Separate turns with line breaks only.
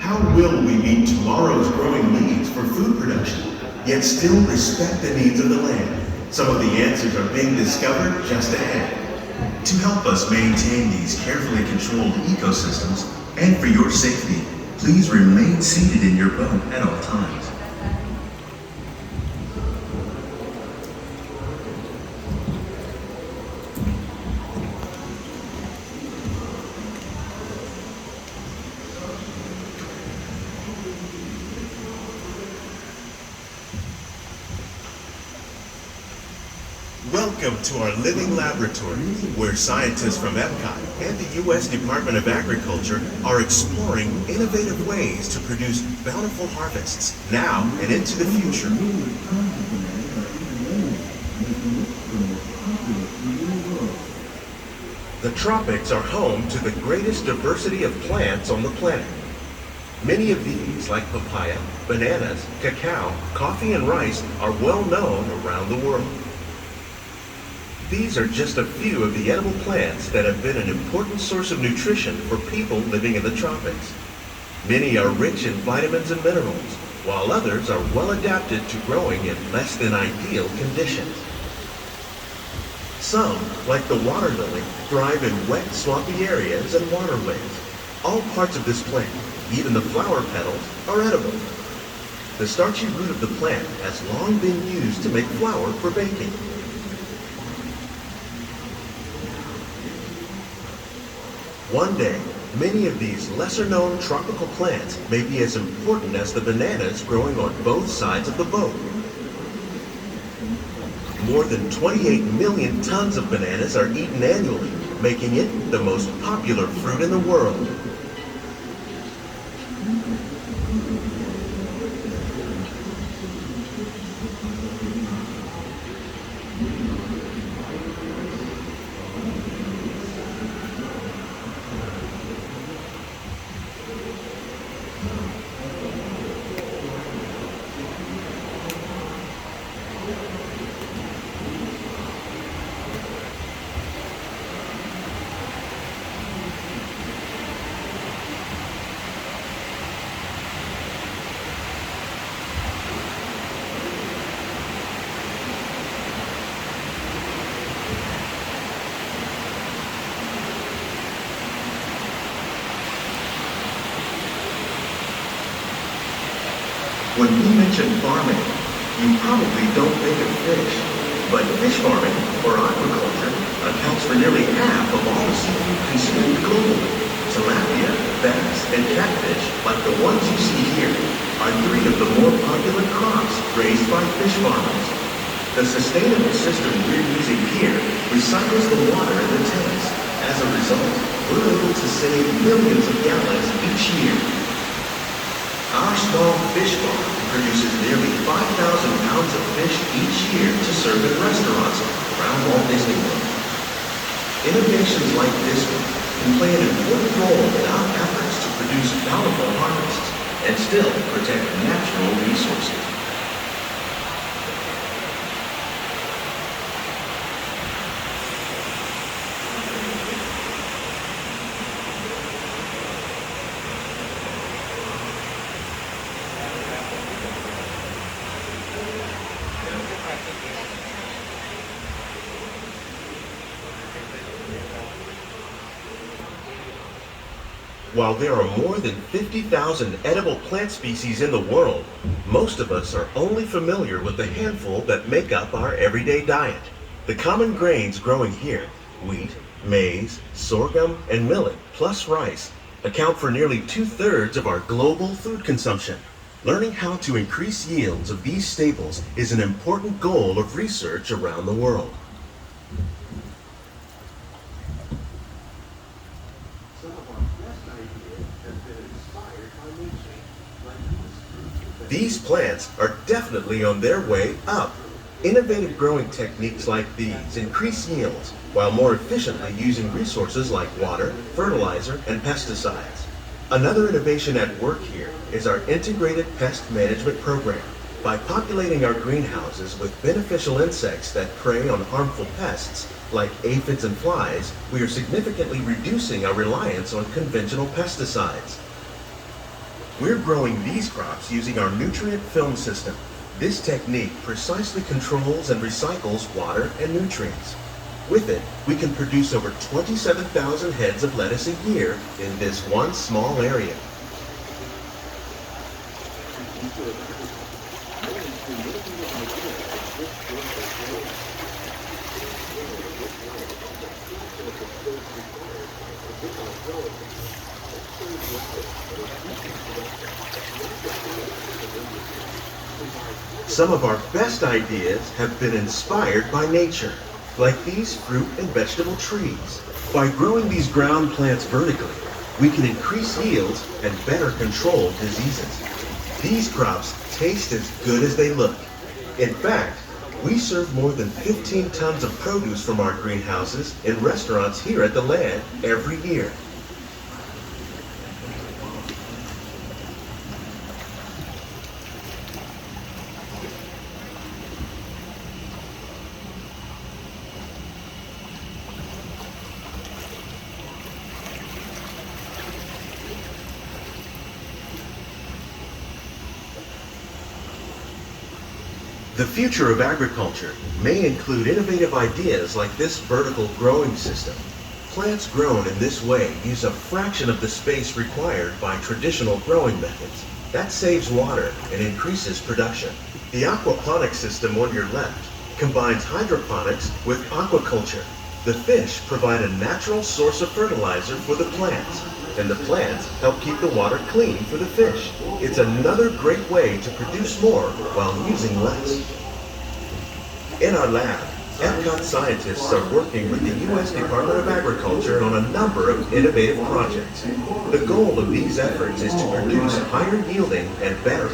How will we meet tomorrow's growing needs for food production, yet still respect the needs of the land? Some of the answers are being discovered just ahead. To help us maintain these carefully controlled ecosystems, and for your safety, please remain seated in your boat at all times. Welcome to our living laboratory, where scientists from EPCOT and the U.S. Department of Agriculture are exploring innovative ways to produce bountiful harvests now and into the future. The tropics are home to the greatest diversity of plants on the planet. Many of these, like papaya, bananas, cacao, coffee, and rice, are well known around the world. These are just a few of the edible plants that have been an important source of nutrition for people living in the tropics. Many are rich in vitamins and minerals, while others are well adapted to growing in less than ideal conditions. Some, like the water lily, thrive in wet, swampy areas and waterways. All parts of this plant, even the flower petals, are edible. The starchy root of the plant has long been used to make flour for baking. One day, many of these lesser-known tropical plants may be as important as the bananas growing on both sides of the boat. More than 28 million tons of bananas are eaten annually, making it the most popular fruit in the world. When we mention farming, you probably don't think of fish. But fish farming, or aquaculture, accounts for nearly half of all the seafood consumed globally. Tilapia, bass, and catfish, like the ones you see here, are three of the more popular crops raised by fish farmers. The sustainable system we're using here recycles the water in the tanks. As a result, we're able to save millions of gallons each year. Our small fish farm produces nearly 5,000 pounds of fish each year to serve in restaurants around Walt Disney World. Innovations like this one can play an important role in our efforts to produce bountiful harvests and still protect natural resources. While there are more than 50,000 edible plant species in the world, most of us are only familiar with the handful that make up our everyday diet. The common grains growing here, wheat, maize, sorghum, and millet, plus rice, account for nearly 2/3 of our global food consumption. Learning how to increase yields of these staples is an important goal of research around the world. These plants are definitely on their way up. Innovative growing techniques like these increase yields while more efficiently using resources like water, fertilizer, and pesticides. Another innovation at work here is our integrated pest management program. By populating our greenhouses with beneficial insects that prey on harmful pests like aphids and flies, we are significantly reducing our reliance on conventional pesticides. We're growing these crops using our nutrient film system. This technique precisely controls and recycles water and nutrients. With it, we can produce over 27,000 heads of lettuce a year in this one small area. Some of our best ideas have been inspired by nature, like these fruit and vegetable trees. By growing these ground plants vertically, we can increase yields and better control diseases. These crops taste as good as they look. In fact, we serve more than 15 tons of produce from our greenhouses in restaurants here at the land every year. The future of agriculture may include innovative ideas like this vertical growing system. Plants grown in this way use a fraction of the space required by traditional growing methods. That saves water and increases production. The aquaponics system on your left combines hydroponics with aquaculture. The fish provide a natural source of fertilizer for the plants, and the plants help keep the water clean for the fish. It's another great way to produce more while using less. In our lab, EPCOT scientists are working with the U.S. Department of Agriculture on a number of innovative projects. The goal of these efforts is to produce higher yielding and better